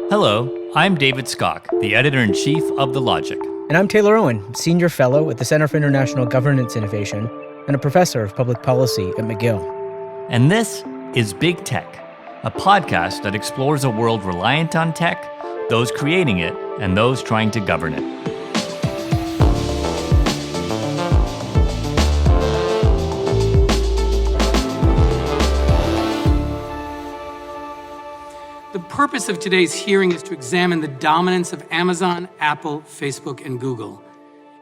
Hello, I'm David Skok, the editor-in-chief of The Logic. And I'm Taylor Owen, senior fellow at the Center for International Governance Innovation and a professor of public policy at McGill. And this is Big Tech, a podcast that explores a world reliant on tech, those creating it, and those trying to govern it. The purpose of today's hearing is to examine the dominance of Amazon, Apple, Facebook, and Google.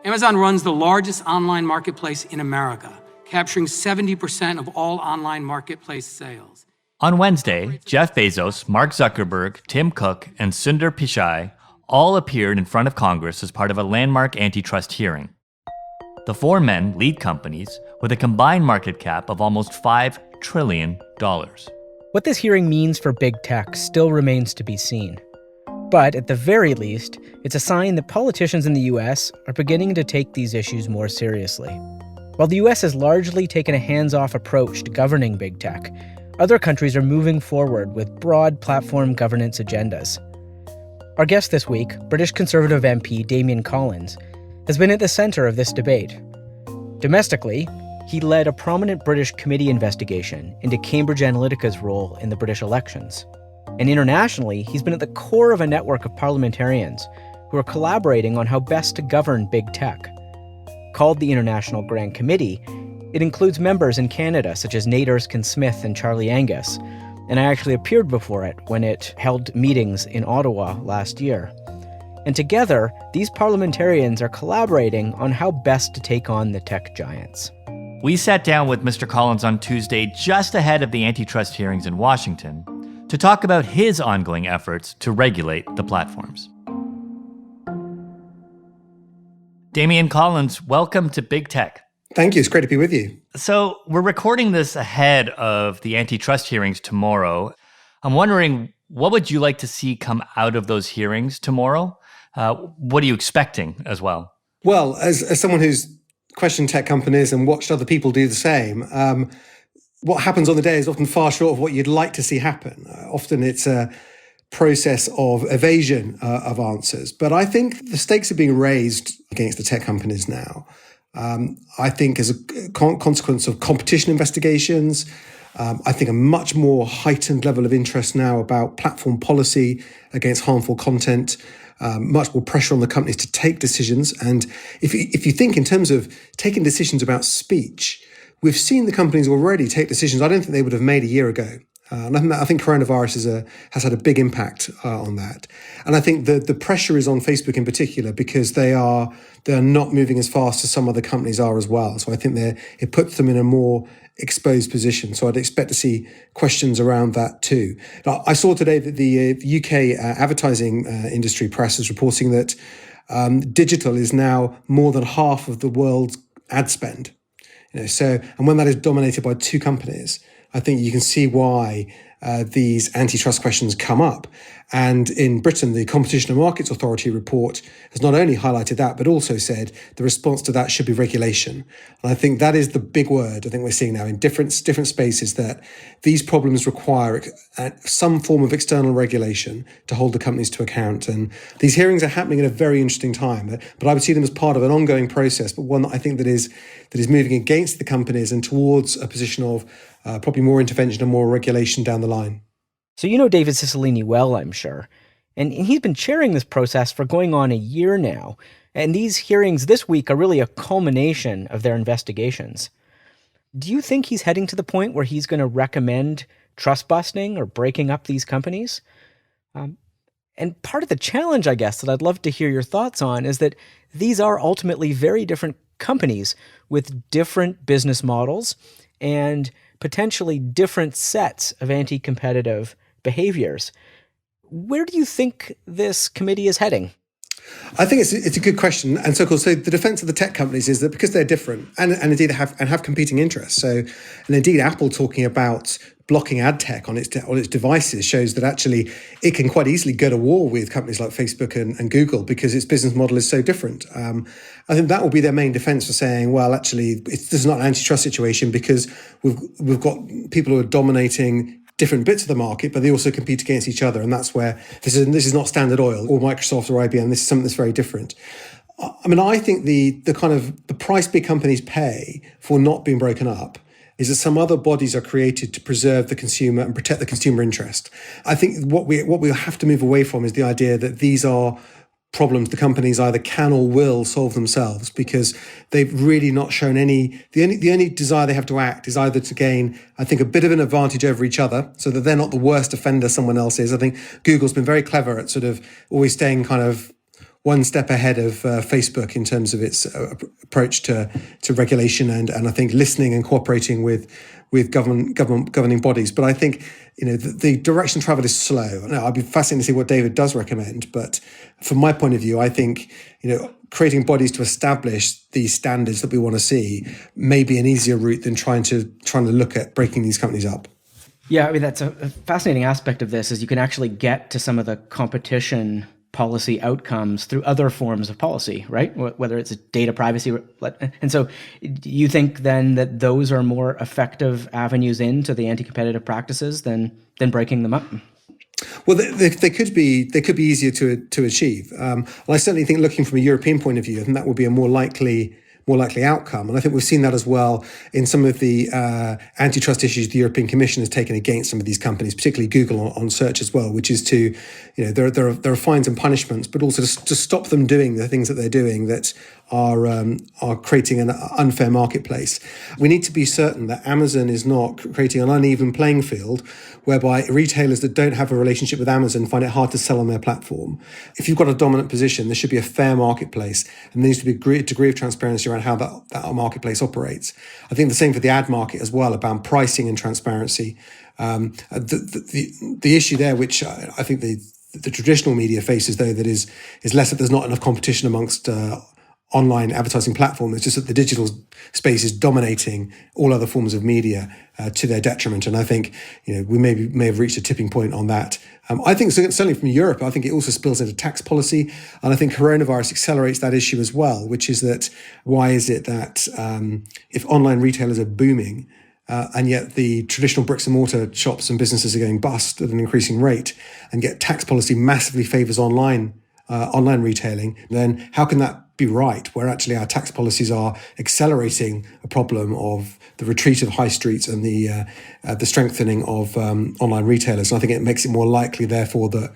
Amazon runs the largest online marketplace in America, capturing 70% of all online marketplace sales. On Wednesday, Jeff Bezos, Mark Zuckerberg, Tim Cook, and Sundar Pichai all appeared in front of Congress as part of a landmark antitrust hearing. The four men lead companies with a combined market cap of almost $5 trillion. What this hearing means for big tech still remains to be seen. But at the very least, it's a sign that politicians in the US are beginning to take these issues more seriously. While the US has largely taken a hands-off approach to governing big tech, other countries are moving forward with broad platform governance agendas. Our guest this week, British Conservative MP Damian Collins, has been at the center of this debate. Domestically, he led a prominent British committee investigation into Cambridge Analytica's role in the British elections. And internationally, he's been at the core of a network of parliamentarians who are collaborating on how best to govern big tech. Called the International Grand Committee, it includes members in Canada such as Nate Erskine-Smith and Charlie Angus, and I actually appeared before it when it held meetings in Ottawa last year. And together, these parliamentarians are collaborating on how best to take on the tech giants. We sat down with Mr. Collins on Tuesday just ahead of the antitrust hearings in Washington to talk about his ongoing efforts to regulate the platforms. Damian Collins, welcome to Big Tech. Thank you. It's great to be with you. So we're recording this ahead of the antitrust hearings tomorrow. I'm wondering, what would you like to see come out of those hearings tomorrow? What are you expecting as well? Well, as someone who's questioned tech companies and watched other people do the same, what happens on the day is often far short of what you'd like to see happen. Often it's a process of evasion of answers. But I think the stakes are being raised against the tech companies now. I think as a consequence of competition investigations, I think a much more heightened level of interest now about platform policy against harmful content, much more pressure on the companies to take decisions. And if you think in terms of taking decisions about speech, we've seen the companies already take decisions I don't think they would have made a year ago. And I think coronavirus has had a big impact on that. And I think the pressure is on Facebook in particular because they are not moving as fast as some other companies are as well. So I think it puts them in a more exposed position. So I'd expect to see questions around that too. Now, I saw today that the UK advertising industry press is reporting that digital is now more than half of the world's ad spend. And when that is dominated by two companies, I think you can see why these antitrust questions come up. And in Britain, the Competition and Markets Authority report has not only highlighted that, but also said the response to that should be regulation. And I think that is the big word I think we're seeing now in different spaces, that these problems require some form of external regulation to hold the companies to account. And these hearings are happening at a very interesting time, but I would see them as part of an ongoing process, but one that I think that is moving against the companies and towards a position of probably more intervention and more regulation down the line. So you know David Cicilline well, I'm sure. And he's been chairing this process for going on a year now. And these hearings this week are really a culmination of their investigations. Do you think he's heading to the point where he's going to recommend trust busting or breaking up these companies? And part of the challenge, I guess, that I'd love to hear your thoughts on is that these are ultimately very different companies with different business models and potentially different sets of anti-competitive behaviors. Where do you think this committee is heading? I think it's a good question. And so the defense of the tech companies is that because they're different and indeed have competing interests. And indeed, Apple talking about blocking ad tech on its devices shows that actually it can quite easily go to war with companies like Facebook and Google because its business model is so different. I think that will be their main defense for saying, well, actually, this is not an antitrust situation because we've got people who are dominating different bits of the market, but they also compete against each other. And that's where this is not Standard Oil or Microsoft or IBM. This is something that's very different. I mean, I think the kind of the price big companies pay for not being broken up is that some other bodies are created to preserve the consumer and protect the consumer interest. I think what we have to move away from is the idea that these are problems the companies either can or will solve themselves, because they've really not shown the only desire they have to act is either to gain, I think, a bit of an advantage over each other so that they're not the worst offender someone else is. I think Google's been very clever at sort of always staying kind of one step ahead of Facebook in terms of its approach to regulation and I think listening and cooperating with governing bodies. But I think the direction of travel is slow. Now, I'd be fascinated to see what David does recommend. But from my point of view, I think creating bodies to establish these standards that we want to see may be an easier route than trying to look at breaking these companies up. Yeah, I mean, that's a fascinating aspect of this is you can actually get to some of the competition policy outcomes through other forms of policy, right? Whether it's data privacy. And so do you think then that those are more effective avenues into the anti-competitive practices than breaking them up? Well, they could be easier to achieve. And I certainly think, looking from a European point of view, I think that would be a more likely outcome. And I think we've seen that as well in some of the antitrust issues the European Commission has taken against some of these companies, particularly Google on search as well, which is to, there are fines and punishments, but also to stop them doing the things that they're doing that are creating an unfair marketplace. We need to be certain that Amazon is not creating an uneven playing field whereby retailers that don't have a relationship with Amazon find it hard to sell on their platform. If you've got a dominant position, there should be a fair marketplace, and there needs to be a degree of transparency around how that marketplace operates. I think the same for the ad market as well, about pricing and transparency. The issue there, which I think the traditional media faces, though, that is less that there's not enough competition amongst online advertising platform. It's just that the digital space is dominating all other forms of media to their detriment. And I think we may have reached a tipping point on that. I think certainly from Europe, I think it also spills into tax policy. And I think coronavirus accelerates that issue as well, which is that why is it that if online retailers are booming, and yet the traditional bricks and mortar shops and businesses are going bust at an increasing rate, and yet tax policy massively favors online retailing, then how can that be right, where actually our tax policies are accelerating a problem of the retreat of high streets and the strengthening of online retailers? And I think it makes it more likely, therefore, that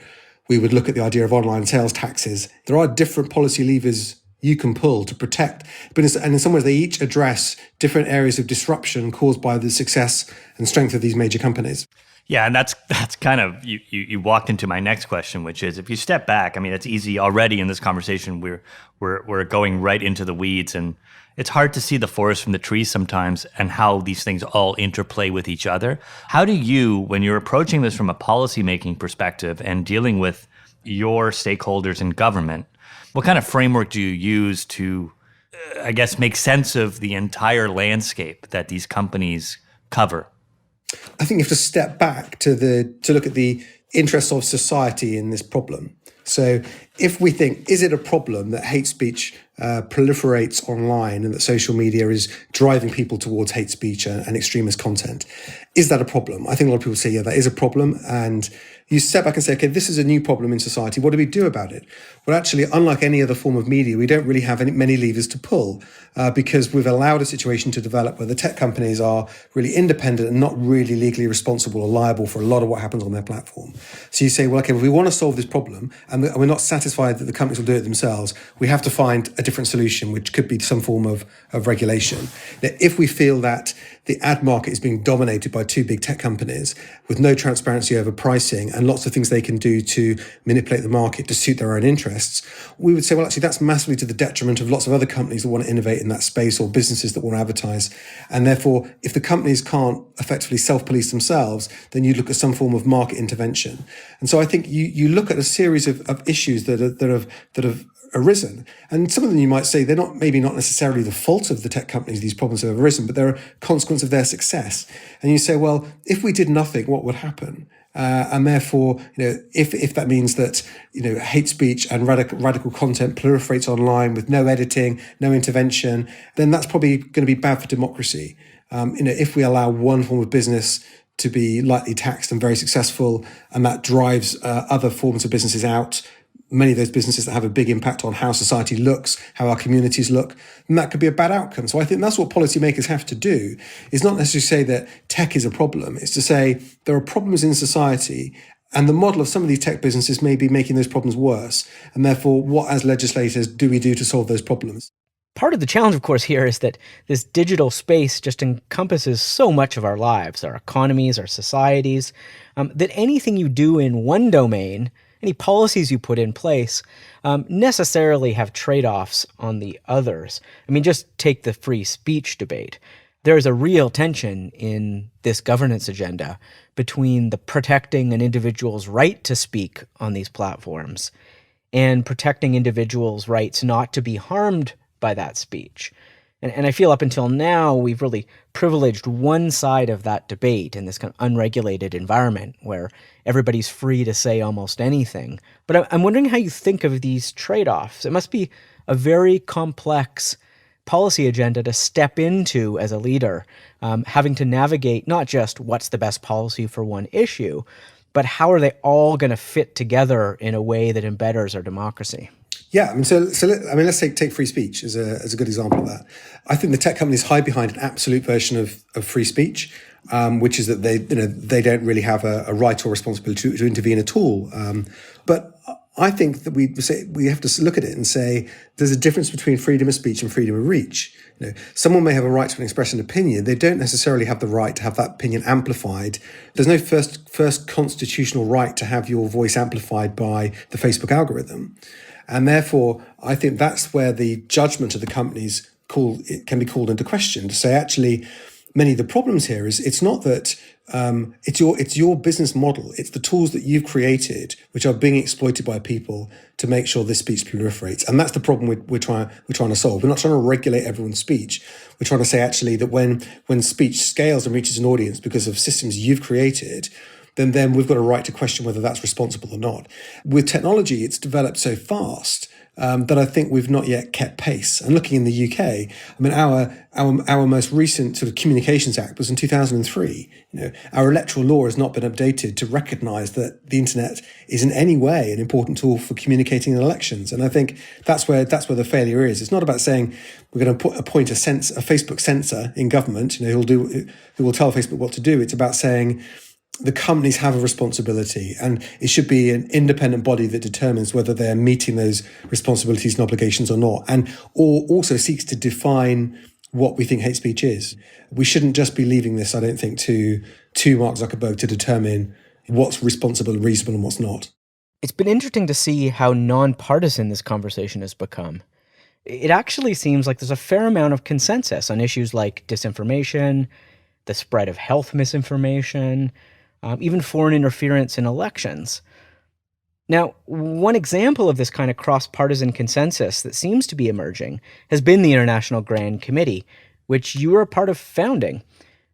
we would look at the idea of online sales taxes. There are different policy levers you can pull to protect, but in some ways they each address different areas of disruption caused by the success and strength of these major companies. Yeah, and that's kind of, you walked into my next question, which is, if you step back, I mean, it's easy already in this conversation. We're going right into the weeds, and it's hard to see the forest from the trees sometimes, and how these things all interplay with each other. How do you, when you're approaching this from a policymaking perspective and dealing with your stakeholders in government, what kind of framework do you use to, I guess, make sense of the entire landscape that these companies cover? I think you have to step back to look at the interests of society in this problem. So if we think, is it a problem that hate speech proliferates online and that social media is driving people towards hate speech and extremist content? Is that a problem? I think a lot of people say, yeah, that is a problem. And you step back and say, okay, this is a new problem in society. What do we do about it? Well, actually, unlike any other form of media, we don't really have many levers to pull because we've allowed a situation to develop where the tech companies are really independent and not really legally responsible or liable for a lot of what happens on their platform. So you say, well, okay, if we want to solve this problem and we're not satisfied that the companies will do it themselves, we have to find a different solution, which could be some form of regulation. Now, if we feel that the ad market is being dominated by two big tech companies with no transparency over pricing and lots of things they can do to manipulate the market to suit their own interests, we would say, well, actually, that's massively to the detriment of lots of other companies that want to innovate in that space or businesses that want to advertise. And therefore, if the companies can't effectively self-police themselves, then you look at some form of market intervention. And so I think you look at a series of issues that have arisen. And some of them you might say they're maybe not necessarily the fault of the tech companies, these problems have arisen, but they're a consequence of their success. And you say, well, if we did nothing, what would happen? And therefore, if that means that, hate speech and radical content proliferates online with no editing, no intervention, then that's probably going to be bad for democracy. If we allow one form of business to be lightly taxed and very successful, and that drives other forms of businesses out. Many of those businesses that have a big impact on how society looks, how our communities look, and that could be a bad outcome. So I think that's what policymakers have to do, is not necessarily say that tech is a problem. It's to say there are problems in society, and the model of some of these tech businesses may be making those problems worse. And therefore, what as legislators do we do to solve those problems? Part of the challenge, of course, here is that this digital space just encompasses so much of our lives, our economies, our societies, that anything you do in one domain, any policies you put in place, necessarily have trade-offs on the others. I mean, just take the free speech debate. There is a real tension in this governance agenda between the protecting an individual's right to speak on these platforms and protecting individuals' rights not to be harmed by that speech. And I feel up until now, we've really privileged one side of that debate in this kind of unregulated environment where everybody's free to say almost anything. But I'm wondering how you think of these trade-offs. It must be a very complex policy agenda to step into as a leader, having to navigate not just what's the best policy for one issue, but how are they all going to fit together in a way that embedders our democracy? Yeah, let's take free speech as a good example of that. I think the tech companies hide behind an absolute version of free speech, which is that they don't really have a right or responsibility to intervene at all. But I think that we have to look at it and say there's a difference between freedom of speech and freedom of reach. Someone may have a right to express an opinion. They don't necessarily have the right to have that opinion amplified. There's no first constitutional right to have your voice amplified by the Facebook algorithm. And therefore, I think that's where the judgment of the companies can be called into question, to say, actually, many of the problems here is it's not that it's your business model. It's the tools that you've created which are being exploited by people to make sure this speech proliferates. And that's the problem we're trying to solve. We're not trying to regulate everyone's speech. We're trying to say, actually, that when speech scales and reaches an audience because of systems you've created, then we've got a right to question whether that's responsible or not. With technology, it's developed so fast that I think we've not yet kept pace. And looking in the UK, I mean, our most recent sort of Communications Act was in 2003. Our electoral law has not been updated to recognise that the internet is in any way an important tool for communicating in elections. And I think that's where the failure is. It's not about saying we're going to appoint a Facebook censor in government, who will tell Facebook what to do. It's about saying the companies have a responsibility, and it should be an independent body that determines whether they're meeting those responsibilities and obligations or not, or also seeks to define what we think hate speech is. We shouldn't just be leaving this, I don't think, to Mark Zuckerberg to determine what's responsible and reasonable and what's not. It's been interesting to see how nonpartisan this conversation has become. It actually seems like there's a fair amount of consensus on issues like disinformation, the spread of health misinformation, even foreign interference in elections. Now, one example of this kind of cross-partisan consensus that seems to be emerging has been the International Grand Committee, which you were a part of founding.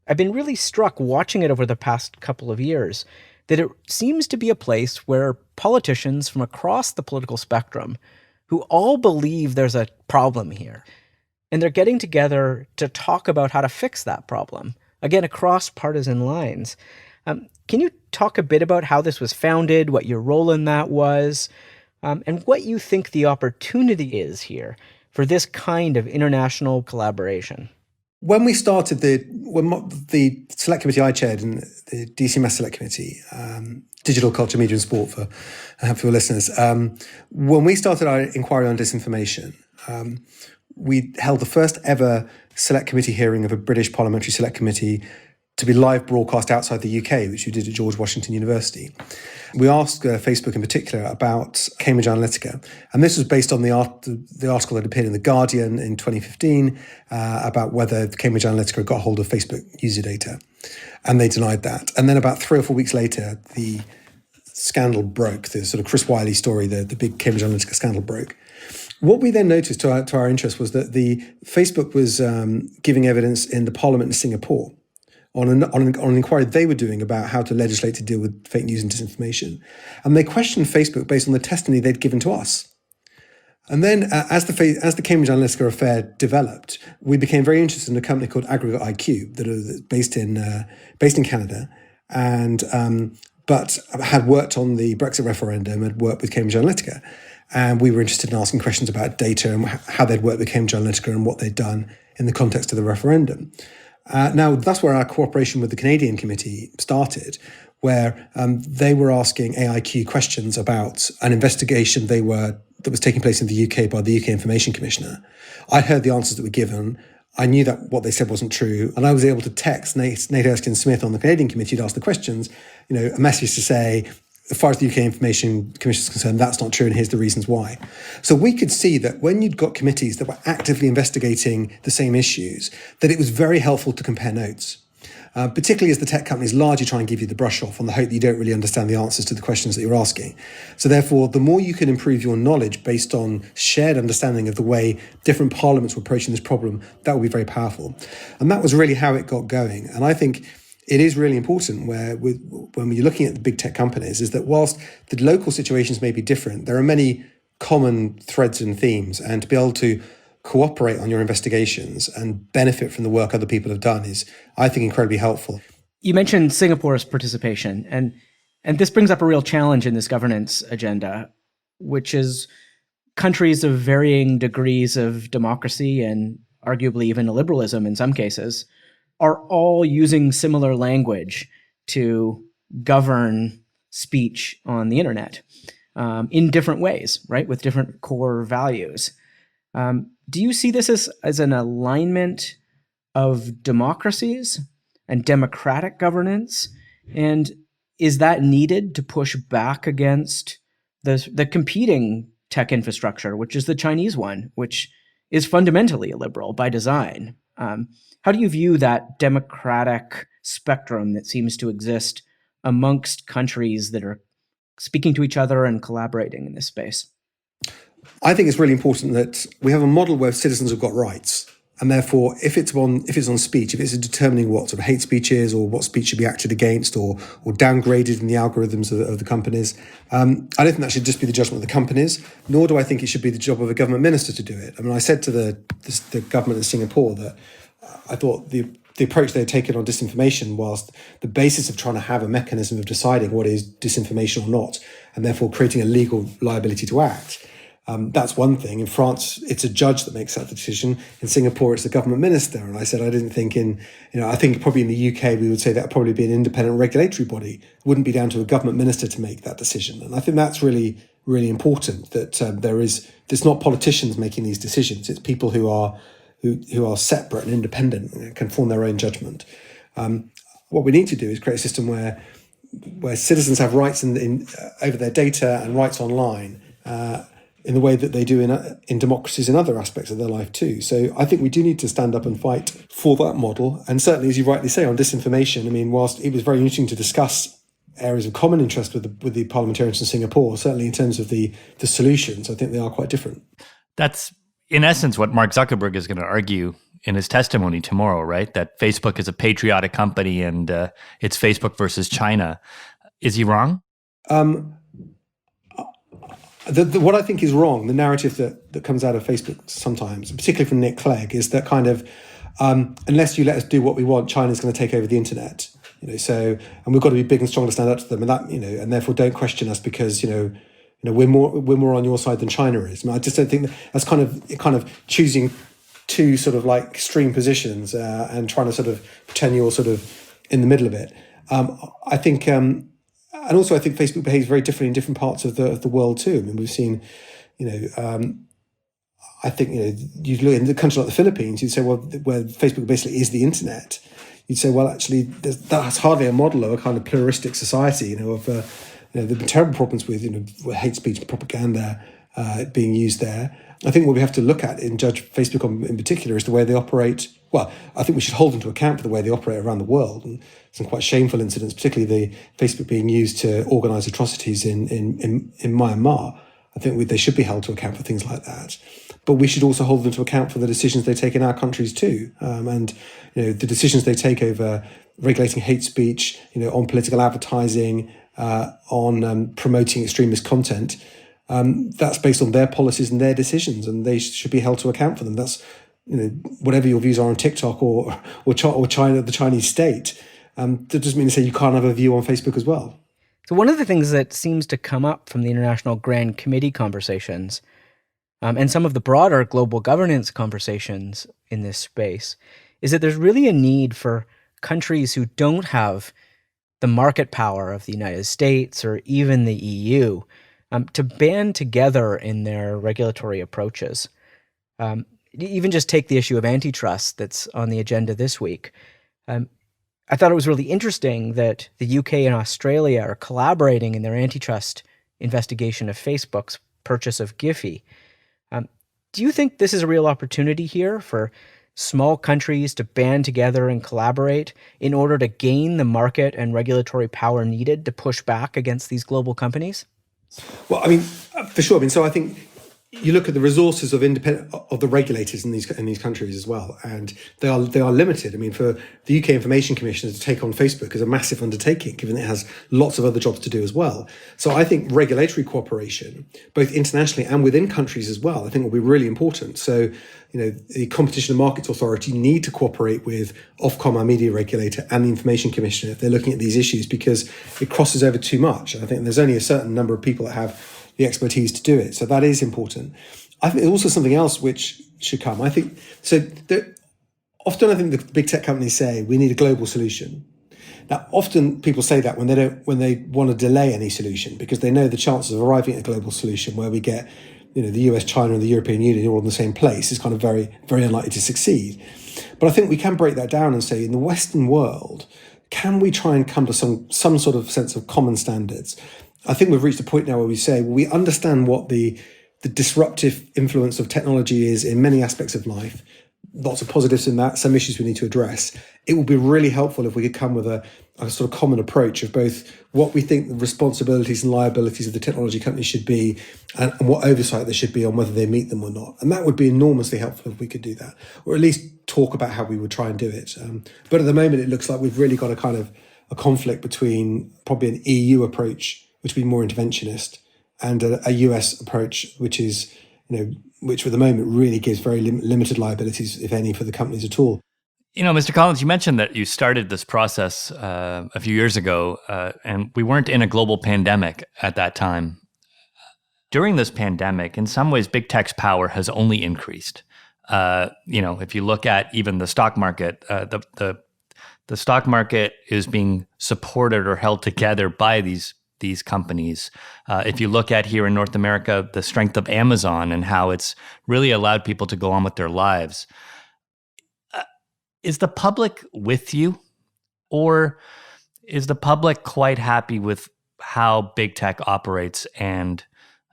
I've been really struck watching it over the past couple of years that it seems to be a place where politicians from across the political spectrum who all believe there's a problem here, and they're getting together to talk about how to fix that problem, again, across partisan lines. Can you talk a bit about how this was founded, what your role in that was, and what you think the opportunity is here for this kind of international collaboration? When we started the select committee I chaired, in the DCMS select committee, Digital Culture, Media and Sport for your listeners, when we started our inquiry on disinformation, we held the first ever select committee hearing of a British parliamentary select committee to be live broadcast outside the UK, which we did at George Washington University. We asked Facebook in particular about Cambridge Analytica. And this was based on the article that appeared in The Guardian in 2015 about whether Cambridge Analytica got hold of Facebook user data. And they denied that. And then about 3 or 4 weeks later, the scandal broke, the sort of Chris Wiley story, the big Cambridge Analytica scandal broke. What we then noticed to our interest was that Facebook was giving evidence in the parliament in Singapore on an inquiry they were doing about how to legislate to deal with fake news and disinformation. And they questioned Facebook based on the testimony they'd given to us. And then as the Cambridge Analytica affair developed, we became very interested in a company called Aggregate IQ that are based in Canada. and but had worked on the Brexit referendum, had worked with Cambridge Analytica. And we were interested in asking questions about data and how they'd worked with Cambridge Analytica and what they'd done in the context of the referendum. Now, that's where our cooperation with the Canadian committee started, where they were asking AIQ questions about an investigation that was taking place in the UK by the UK Information Commissioner. I heard the answers that were given. I knew that what they said wasn't true, and I was able to text Nate Erskine-Smith on the Canadian committee who'd asked the questions, a message to say, as far as the UK Information Commission is concerned, that's not true, and here's the reasons why. So we could see that when you'd got committees that were actively investigating the same issues, that it was very helpful to compare notes. Particularly as the tech companies largely try and give you the brush off on the hope that you don't really understand the answers to the questions that you're asking. So therefore, the more you can improve your knowledge based on shared understanding of the way different parliaments were approaching this problem, that will be very powerful. And that was really how it got going. And I think it is really important when you're looking at the big tech companies is that whilst the local situations may be different, there are many common threads and themes, and to be able to cooperate on your investigations and benefit from the work other people have done is, I think, incredibly helpful. You mentioned Singapore's participation, and this brings up a real challenge in this governance agenda, which is countries of varying degrees of democracy and arguably even liberalism in some cases are all using similar language to govern speech on the internet in different ways, right, with different core values. Do you see this as an alignment of democracies and democratic governance? And is that needed to push back against the competing tech infrastructure, which is the Chinese one, which is fundamentally illiberal by design? How do you view that democratic spectrum that seems to exist amongst countries that are speaking to each other and collaborating in this space? I think it's really important that we have a model where citizens have got rights. And therefore, if it's on speech, if it's determining what sort of hate speech is or what speech should be acted against or downgraded in the algorithms of the companies, I don't think that should just be the judgment of the companies, nor do I think it should be the job of a government minister to do it. I mean, I said to the government of Singapore that I thought the approach they had taken on disinformation, whilst the basis of trying to have a mechanism of deciding what is disinformation or not, and therefore creating a legal liability to act, that's one thing. In France, it's a judge that makes that decision. In Singapore, it's the government minister. And I said, I didn't think I think probably in the UK, we would say that would probably be an independent regulatory body. It wouldn't be down to a government minister to make that decision. And I think that's really, really important that it's not politicians making these decisions. It's people who are separate and independent and can form their own judgment. What we need to do is create a system where citizens have rights over their data and rights online, in the way that they do in democracies in other aspects of their life too. So I think we do need to stand up and fight for that model. And certainly, as you rightly say, on disinformation, I mean, whilst it was very interesting to discuss areas of common interest with the parliamentarians in Singapore, certainly in terms of the solutions, I think they are quite different. That's, in essence, what Mark Zuckerberg is going to argue in his testimony tomorrow, right? That Facebook is a patriotic company and it's Facebook versus China. Is he wrong? What I think is wrong, the narrative that comes out of Facebook sometimes, particularly from Nick Clegg, is that kind of unless you let us do what we want, China's going to take over the internet. So and we've got to be big and strong to stand up to them, and that and therefore don't question us because we're more on your side than China is. I mean, I just don't think that's kind of choosing two sort of like extreme positions and trying to sort of pretend you're sort of in the middle of it. I think. And also, I think Facebook behaves very differently in different parts of the world too. I mean, we've seen, I think, you look in the country like the Philippines, you'd say, well, where Facebook basically is the internet, you'd say, well, actually, that's hardly a model of a kind of pluralistic society. There've been terrible problems with hate speech and propaganda being used there. I think what we have to look at and judge Facebook in particular is the way they operate. Well, I think we should hold them to account for the way they operate around the world. And some quite shameful incidents, particularly the Facebook being used to organise atrocities in Myanmar. I think they should be held to account for things like that. But we should also hold them to account for the decisions they take in our countries too. And the decisions they take over regulating hate speech, on political advertising, on promoting extremist content. That's based on their policies and their decisions, and they should be held to account for them. That's whatever your views are on TikTok or China, the Chinese state. that doesn't mean to say you can't have a view on Facebook as well. So one of the things that seems to come up from the International Grand Committee conversations and some of the broader global governance conversations in this space is that there's really a need for countries who don't have the market power of the United States or even the EU to band together in their regulatory approaches. Even just take the issue of antitrust that's on the agenda this week. I thought it was really interesting that the UK and Australia are collaborating in their antitrust investigation of Facebook's purchase of Giphy. Do you think this is a real opportunity here for small countries to band together and collaborate in order to gain the market and regulatory power needed to push back against these global companies? Well, I mean, for sure. I mean, so I think you look at the resources of the regulators in these countries as well, and they are limited. I mean, for the UK Information Commissioner to take on Facebook is a massive undertaking, given it has lots of other jobs to do as well. So I think regulatory cooperation, both internationally and within countries as well, I think will be really important. So, the Competition and Markets Authority need to cooperate with Ofcom, our media regulator, and the Information Commissioner if they're looking at these issues, because it crosses over too much. And I think there's only a certain number of people that have the expertise to do it. So that is important. I think there's also something else which should come. I think often the big tech companies say we need a global solution. Now, often people say that when they want to delay any solution, because they know the chances of arriving at a global solution where we get the US, China, and the European Union all in the same place is kind of very, very unlikely to succeed. But I think we can break that down and say, in the Western world, can we try and come to some sort of sense of common standards? I think we've reached a point now where we say, well, we understand what the disruptive influence of technology is in many aspects of life. Lots of positives in that, some issues we need to address. It would be really helpful if we could come with a sort of common approach of both what we think the responsibilities and liabilities of the technology companies should be and what oversight there should be on whether they meet them or not. And that would be enormously helpful if we could do that, or at least talk about how we would try and do it. But at the moment, it looks like we've really got a conflict between probably an EU approach, which would be more interventionist, and a US approach, which is, which for the moment really gives very limited liabilities, if any, for the companies at all. Mr. Collins, you mentioned that you started this process a few years ago, and we weren't in a global pandemic at that time. During this pandemic, in some ways, big tech's power has only increased. If you look at even the stock market, the stock market is being supported or held together by these companies. If you look at here in North America, the strength of Amazon and how it's really allowed people to go on with their lives. Is the public with you, or is the public quite happy with how big tech operates? And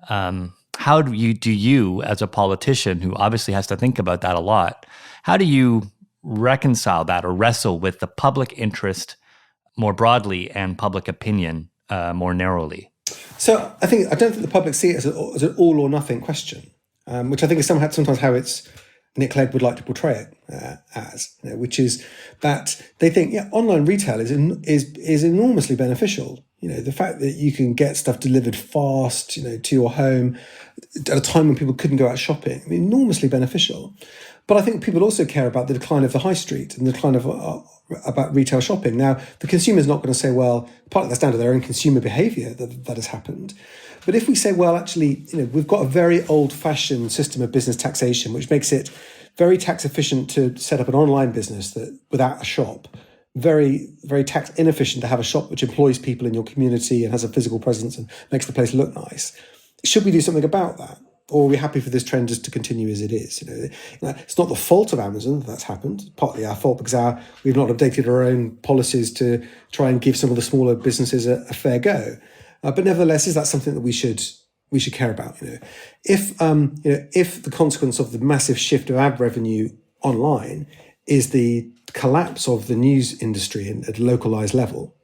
how do you, as a politician who obviously has to think about that a lot, how do you reconcile that or wrestle with the public interest more broadly and public opinion more narrowly? So I don't think the public see it as an all or nothing question, which I think is sometimes how Nick Clegg would like to portray it as, which is that they think, online retail is enormously beneficial. The fact that you can get stuff delivered fast, to your home at a time when people couldn't go out shopping, enormously beneficial. But I think people also care about the decline of the high street and the decline of about retail shopping. Now, the consumer is not going to say, well, partly that's down to their own consumer behaviour that has happened. But if we say, well, actually, we've got a very old-fashioned system of business taxation, which makes it very tax efficient to set up an online business that without a shop, very, very tax inefficient to have a shop which employs people in your community and has a physical presence and makes the place look nice. Should we do something about that? Or are we happy for this trend just to continue as it is? It's not the fault of Amazon that's happened. Partly our fault because we've not updated our own policies to try and give some of the smaller businesses a fair go. But nevertheless, is that something that we should care about? If the consequence of the massive shift of ad revenue online is the collapse of the news industry at a localized level,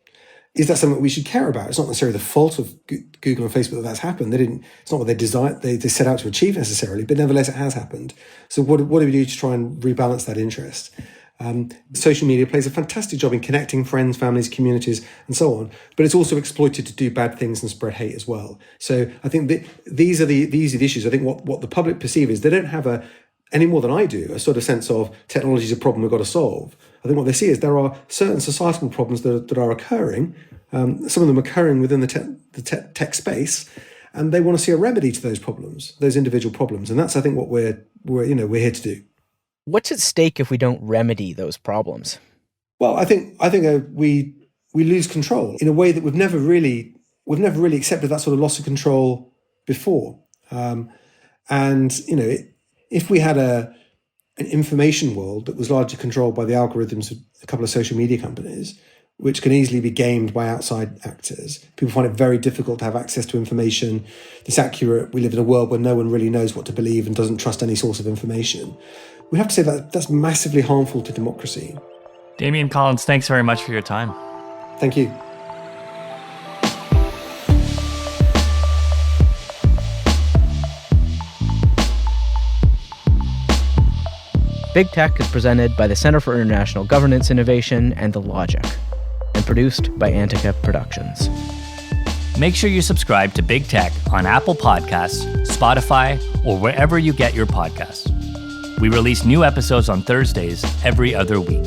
is that something we should care about? It's not necessarily the fault of Google and Facebook that's happened. It's not what they set out to achieve necessarily, but nevertheless, it has happened. So what do we do to try and rebalance that interest? Social media plays a fantastic job in connecting friends, families, communities, and so on, but it's also exploited to do bad things and spread hate as well. So I think these are the issues. I think what the public perceive is they don't have any more than I do, a sort of sense of technology is a problem we've got to solve. I think what they see is there are certain societal problems that are occurring. Some of them occurring within the tech space, and they want to see a remedy to those problems, those individual problems. And that's, I think, what we're here to do. What's at stake if we don't remedy those problems? Well, I think we lose control in a way that we've never really accepted that sort of loss of control before. If we had an information world that was largely controlled by the algorithms of a couple of social media companies, which can easily be gamed by outside actors, people find it very difficult to have access to information that's accurate. We live in a world where no one really knows what to believe and doesn't trust any source of information. We have to say that that's massively harmful to democracy. Damian Collins, thanks very much for your time. Thank you. Big Tech is presented by the Center for International Governance Innovation and The Logic, and produced by Antica Productions. Make sure you subscribe to Big Tech on Apple Podcasts, Spotify, or wherever you get your podcasts. We release new episodes on Thursdays every other week.